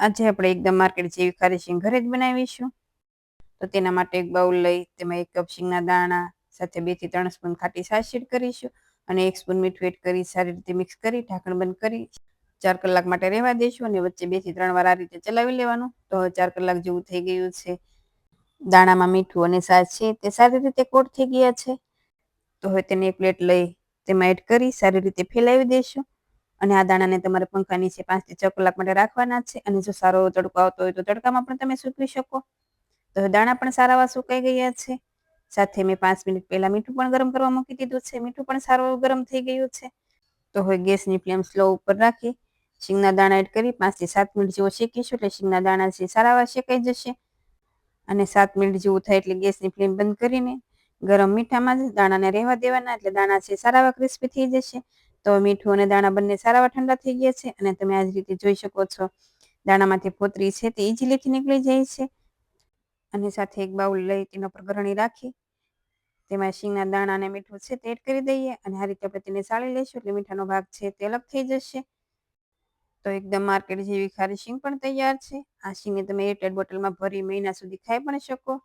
આજે આપણે એકદમ માર્કેટ જેવી ખારી શીંગ ઘરે જ બનાવીશું. તો તેના માટે એક બાઉલ લઈ તેમાં 1 કપ શીંગના દાણા સાથે 2 થી 3 સ્પૂન ખાટી છાશ એડ કરીશું અને 1 સ્પૂન મીઠું એડ કરી સારી રીતે મિક્સ કરી ઢાંકણ બંધ કરી 4 કલાક માટે રહેવા દઈશું અને વચ્ચે 2 થી 3 વાર આ રીતે ચલાવી લેવાનું. તો 4 કલાક જેવું થઈ ગયું છે. દાણામાં મીઠું અને છાશ છે તે સારી રીતે કોટ થઈ ગયા છે. તો હવે તેને એક પ્લેટ લઈ તેમાં એડ કરી સારી રીતે ફેલાવી દઈશું અને આ દાણાને તમારે પંખા નીચે 5 થી 6 કલાક માટે રાખવાના છે અને જો સારો તડકો આવતો હોય તો તડકામાં પણ તમે સૂકવી શકો. તો દાણા પણ સારા એવા સુકાઈ ગયા છે. સાથે મેં 5 મિનિટ પહેલા મીઠું પણ ગરમ કરવા મૂકી દીધું છે. મીઠું પણ સારું ગરમ થઈ ગયું છે. તો હવે ગેસની ફ્લેમ સ્લો ઉપર રાખી શીંગના દાણા એડ કરી 5 થી 7 મિનિટ જેવો શેકીશું એટલે શીંગના દાણા છે સારા એવા શેકાઈ જશે અને 7 મિનિટ જેવું થાય એટલે ગેસની ફ્લેમ બંધ કરીને ગરમ મીઠામાં જ દાણાને રહેવા દેવાના એટલે દાણા છે સારા એવા ક્રિસ્પી થઈ જશે. તો મીઠું અને દાણા બંને સારા એવા ઠંડા થઈ ગયા છે અને તમે આ જ રીતે જોઈ શકો છો દાણામાંથી ફોતરી છે તે ઇઝીલીથી નીકળી જાય છે. અને સાથે એક બાઉલ લઈ તેના પર ગરણી રાખી તેમાં શીંગના દાણા અને મીઠું છે તે એડ કરી દઈએ અને આ રીતે આપણે તેને સાળી લઈશું એટલે મીઠાનો ભાગ છે તે અલગ થઈ જશે. તો એકદમ માર્કેટ જેવી ખારી શીંગ પણ તૈયાર છે. આ શીંગને તમે એરટાઇટ બોટલમાં ભરી મહિના સુધી ખાઈ પણ શકો.